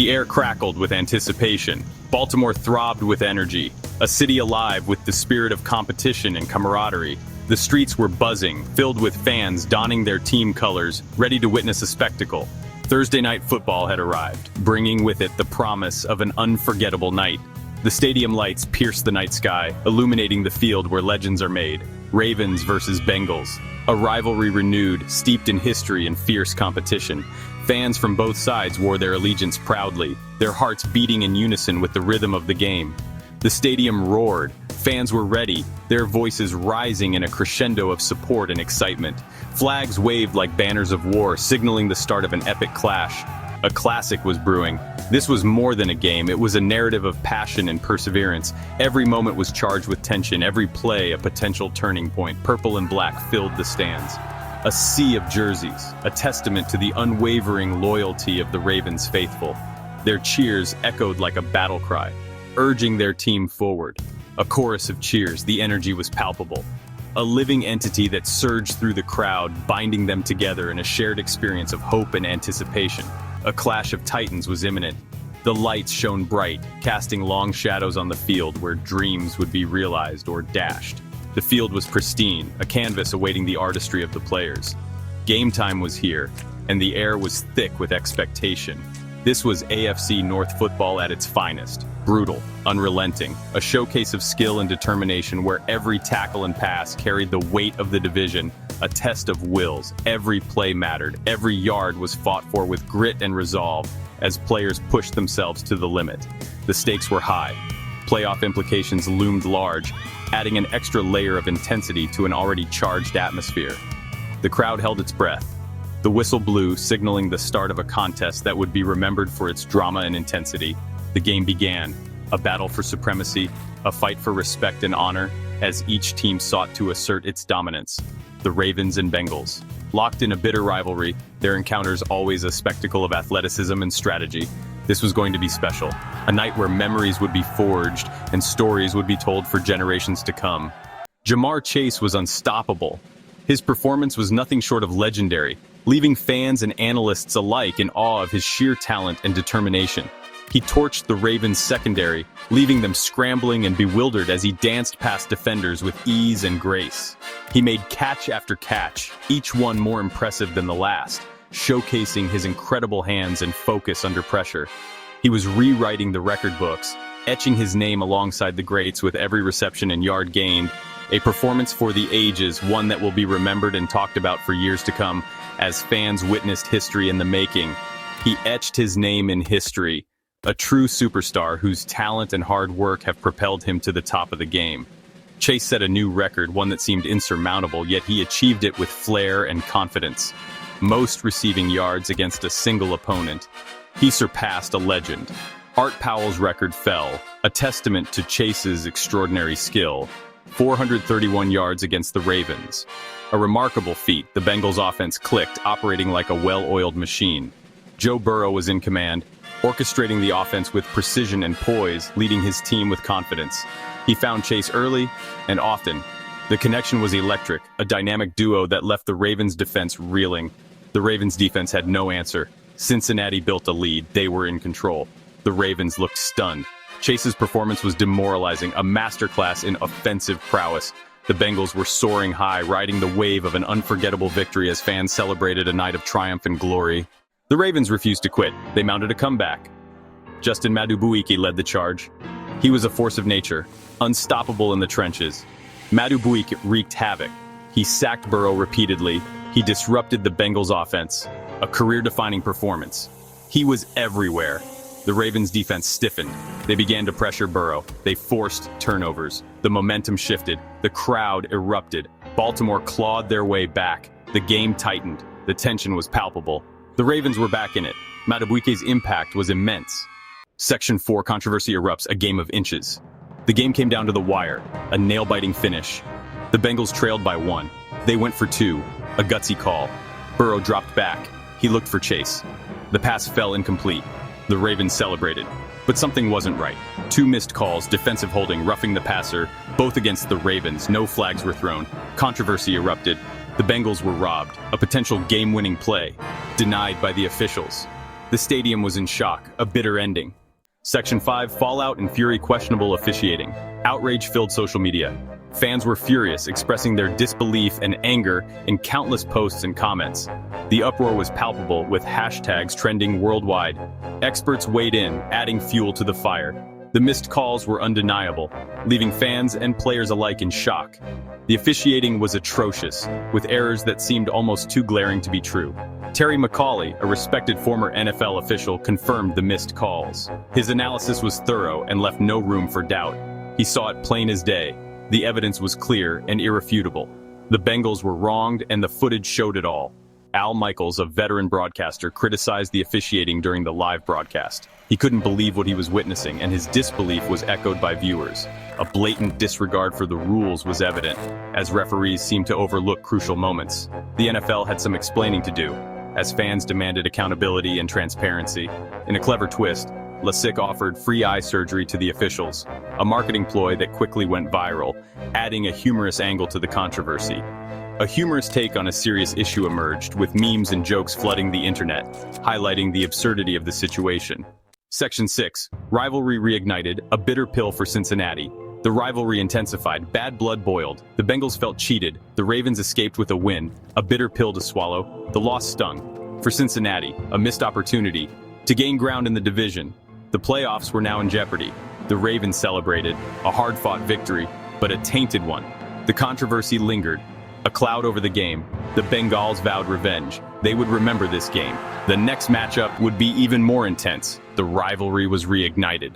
The air crackled with anticipation. Baltimore throbbed with energy, a city alive with the spirit of competition and camaraderie. The streets were buzzing, filled with fans donning their team colors, ready to witness a spectacle. Thursday night football had arrived, bringing with it the promise of an unforgettable night. The stadium lights pierced the night sky, illuminating the field where legends are made. Ravens versus Bengals, a rivalry renewed, steeped in history and fierce competition. Fans from both sides wore their allegiance proudly, their hearts beating in unison with the rhythm of the game. The stadium roared. Fans were ready, their voices rising in a crescendo of support and excitement. Flags waved like banners of war, signaling the start of an epic clash. A classic was brewing. This was more than a game, it was a narrative of passion and perseverance. Every moment was charged with tension, every play a potential turning point. Purple and black filled the stands. A sea of jerseys, a testament to the unwavering loyalty of the Ravens faithful. Their cheers echoed like a battle cry, urging their team forward. A chorus of cheers, the energy was palpable. A living entity that surged through the crowd, binding them together in a shared experience of hope and anticipation. A clash of titans was imminent. The lights shone bright, casting long shadows on the field where dreams would be realized or dashed. The field was pristine, a canvas awaiting the artistry of the players. Game time was here, and the air was thick with expectation. This was AFC North football at its finest. Brutal, unrelenting, a showcase of skill and determination where every tackle and pass carried the weight of the division, a test of wills. Every play mattered, every yard was fought for with grit and resolve as players pushed themselves to the limit. The stakes were high. Playoff implications loomed large, adding an extra layer of intensity to an already charged atmosphere. The crowd held its breath. The whistle blew, signaling the start of a contest that would be remembered for its drama and intensity. The game began, a battle for supremacy, a fight for respect and honor, as each team sought to assert its dominance. The Ravens and Bengals. Locked in a bitter rivalry, their encounters always a spectacle of athleticism and strategy. This was going to be special, a night where memories would be forged and stories would be told for generations to come. Jamar Chase was unstoppable. His performance was nothing short of legendary, leaving fans and analysts alike in awe of his sheer talent and determination. He torched the Ravens' secondary, leaving them scrambling and bewildered as he danced past defenders with ease and grace. He made catch after catch, each one more impressive than the last, showcasing his incredible hands and focus under pressure. He was rewriting the record books, etching his name alongside the greats with every reception and yard gained. A performance for the ages, one that will be remembered and talked about for years to come as fans witnessed history in the making. He etched his name in history, a true superstar whose talent and hard work have propelled him to the top of the game. Chase set a new record, one that seemed insurmountable, yet he achieved it with flair and confidence. Most receiving yards against a single opponent. He surpassed a legend. Art Powell's record fell, a testament to Chase's extraordinary skill. 431 yards against the Ravens. A remarkable feat, the Bengals' offense clicked, operating like a well-oiled machine. Joe Burrow was in command, orchestrating the offense with precision and poise, leading his team with confidence. He found Chase early and often. The connection was electric, a dynamic duo that left the Ravens' defense reeling. The Ravens' defense had no answer. Cincinnati built a lead, they were in control. The Ravens looked stunned. Chase's performance was demoralizing, a masterclass in offensive prowess. The Bengals were soaring high, riding the wave of an unforgettable victory as fans celebrated a night of triumph and glory. The Ravens refused to quit. They mounted a comeback. Justin Madubuike led the charge. He was a force of nature, unstoppable in the trenches. Madubuike wreaked havoc. He sacked Burrow repeatedly. He disrupted the Bengals' offense, a career-defining performance. He was everywhere. The Ravens' defense stiffened. They began to pressure Burrow. They forced turnovers. The momentum shifted. The crowd erupted. Baltimore clawed their way back. The game tightened. The tension was palpable. The Ravens were back in it. Madubuike's impact was immense. Section 4 controversy erupts, a game of inches. The game came down to the wire, a nail-biting finish. The Bengals trailed by 1. They went for 2, a gutsy call. Burrow dropped back. He looked for Chase. The pass fell incomplete. The Ravens celebrated. But something wasn't right. 2 missed calls, defensive holding, roughing the passer, both against the Ravens. No flags were thrown. Controversy erupted. The Bengals were robbed. A potential game-winning play, denied by the officials. The stadium was in shock, a bitter ending. Section 5, Fallout and Fury questionable officiating. Outrage filled social media. Fans were furious, expressing their disbelief and anger in countless posts and comments. The uproar was palpable, with hashtags trending worldwide. Experts weighed in, adding fuel to the fire. The missed calls were undeniable, leaving fans and players alike in shock. The officiating was atrocious, with errors that seemed almost too glaring to be true. Terry McAuley, a respected former NFL official, confirmed the missed calls. His analysis was thorough and left no room for doubt. He saw it plain as day. The evidence was clear and irrefutable. The Bengals were wronged, and the footage showed it all. Al Michaels, a veteran broadcaster, criticized the officiating during the live broadcast. He couldn't believe what he was witnessing, and his disbelief was echoed by viewers. A blatant disregard for the rules was evident, as referees seemed to overlook crucial moments. The NFL had some explaining to do, as fans demanded accountability and transparency. In a clever twist, LASIK offered free eye surgery to the officials, a marketing ploy that quickly went viral, adding a humorous angle to the controversy. A humorous take on a serious issue emerged, with memes and jokes flooding the internet, highlighting the absurdity of the situation. Section 6, Rivalry reignited, a bitter pill for Cincinnati. The rivalry intensified, bad blood boiled. The Bengals felt cheated, the Ravens escaped with a win, a bitter pill to swallow. The loss stung. For Cincinnati, a missed opportunity to gain ground in the division. The playoffs were now in jeopardy. The Ravens celebrated, a hard-fought victory, but a tainted one. The controversy lingered, a cloud over the game. The Bengals vowed revenge. They would remember this game. The next matchup would be even more intense. The rivalry was reignited.